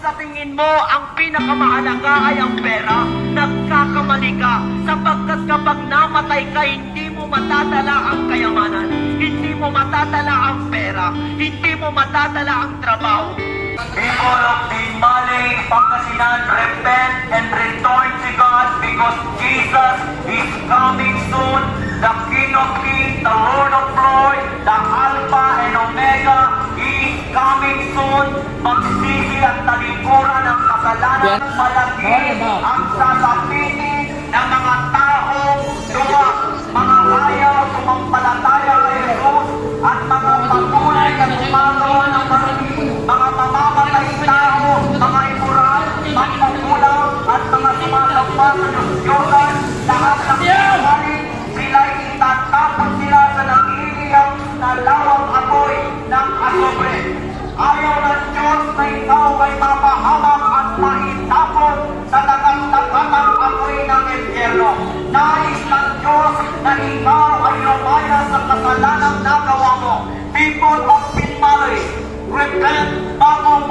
sa tingin mo ang pinakamahalaga ay ang pera, nagkakamali ka, sapagkat kapag namatay ka, hindi mo matatala ang kayamanan, hindi mo matatala ang pera, hindi mo matatala ang trabaho. People of Dinmaling, Pangasinan, repent and return to God because Jesus is coming soon. The King of Kings, the Lord of Lords, the Alpha and Omega is coming soon. Magsisi at talikuran ng kasalanan, malaki ang sasapitin ng mga taong duwa, mga ayaw sumampalataya kay Jesus at mga patuloy na gumagawa ng mga mamamatay tao, mga immoral, magpagulang at mga sumasamba sa Diyosan, lahat ng sinungaling, sila'y itatapon sila sa nag-iiyak na lawang apoy ng asobre. Ayaw ng Diyos na ikaw ay mapahamak at maitapon sa tagat-tagatang apoy ng impyerno. Nais ng Diyos na ikaw ay lumaya sa kasalanang nagawa mo. People of Dinmaling, repent bago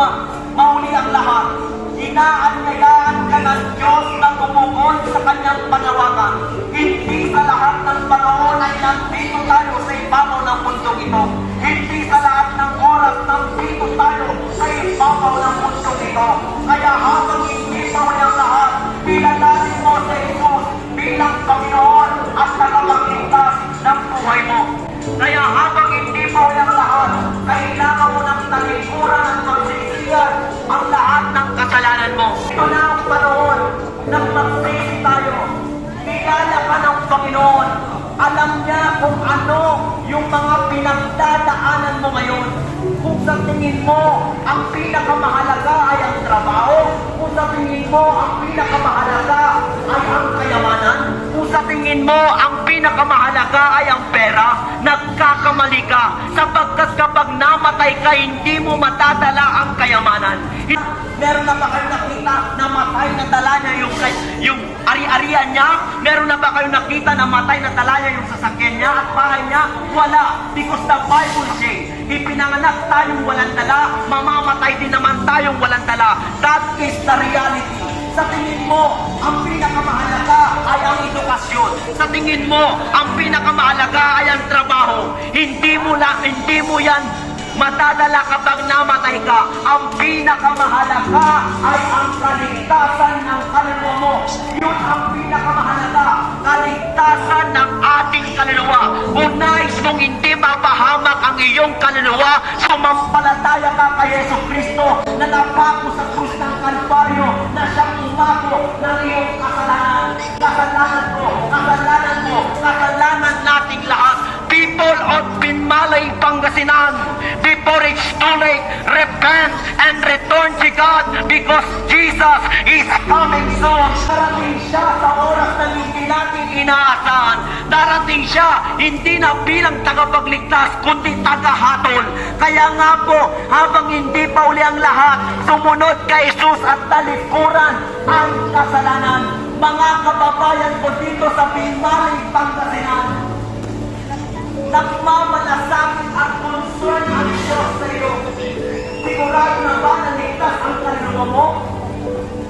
mauli ang lahat. Inaanyayaan ka ng Diyos na tumugon sa kanyang panawagan. Hindi sa lahat ng panahon ay nandito tayo sa ibabaw ng mundong ito. Hindi sa lahat ng oras nandito tayo sa ibabaw ng mundong ito. Kaya habang hindi pa ang lahat, pinadalin mo sa Jesus bilang Panginoon at tagapagligtas ng buhay mo. Kaya habang hindi pa ang lahat, kailangan mo ng talikuran at magsisiyan ang lahat ng kasalanan mo. Ito na ang panahon na magsisi tayo. Kilala ka ng Panginoon. Alam niya kung ano yung mga pinagdadaanan mo ngayon. Kung sa tingin mo ang pinakamahalaga ay ang trabaho, kung sa tingin mo ang pinakamahalaga ay ang kayamanan, kung sa tingin mo ang pinakamahalaga ay ang pera, nagkakamali ka, sapagkat kapag namatay ka, hindi mo matatala ang kayamanan. Meron na ba kayo nakita na matay na dala niya yung ari-arian niya? Meron na ba kayo nakita na matay na dala niya yung sasakyan niya at bahay niya? Wala. Because the Bible says, ipinanganak tayong walang dala, mamamatay din naman tayong walang dala. That is the reality. Sa tingin mo, ang pinakamahalaga ay ang edukasyon. Sa tingin mo, ang pinakamahalaga ay ang trabaho. Hindi mo yan matadala kapag namatay ka. Ang pinakamahalaga ay ang kaligtasan ng kaluluwa mo. Yun ang pinakamahalaga. Kaligtasan ng ating kaluluwa. Kung nais mong hindi mapahamak ang iyong kaluluwa, sumampalataya ka kay Yesu Kristo na napako sa krus ng Kalbaryo, na siyang umako ng iyong kasalanan. Kasalanan ko, kasalanan mo, kasalanan nating lahat. People of Dinmaling, Pangasinan, before it's too late, repent and return to God because Jesus is coming soon. Darating siya sa oras na hindi natin inaasahan. Darating siya hindi na bilang tagapagligtas kundi tagahatol. Kaya nga po, habang hindi pa uli ang lahat, sumunod kay Jesus at talikuran ang kasalanan. Mga kababayan ko dito sa Dinmaling, Pangasinan, nagmamalasakit at concern ang Diyos sa iyo. Sigurado na ba na ligtas ang kaluluwa mo?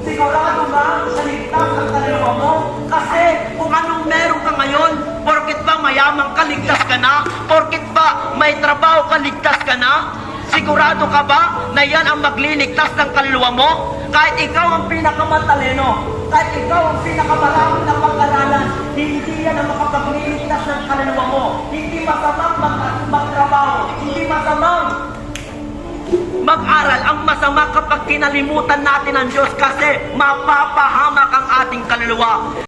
Sigurado ba na ligtas ang kaluluwa mo? Kasi kung anong meron ka ngayon, porkit ba mayamang ka, ligtas ka na? Porkit ba may trabaho ka, ligtas ka na? Sigurado ka ba na yan ang magliligtas ng kaluluwa mo? Kahit ikaw ang pinakamatalino, kahit ikaw ang pinakamaraming na pag-aralan, hindi yan ang makapagliligtas ng kaluluwa mo. Hindi masamang magtrabaho, hindi masamang mag-aral. Ang masama kapag kinalimutan natin ang Diyos kasi mapapahamak ang ating kaluluwa.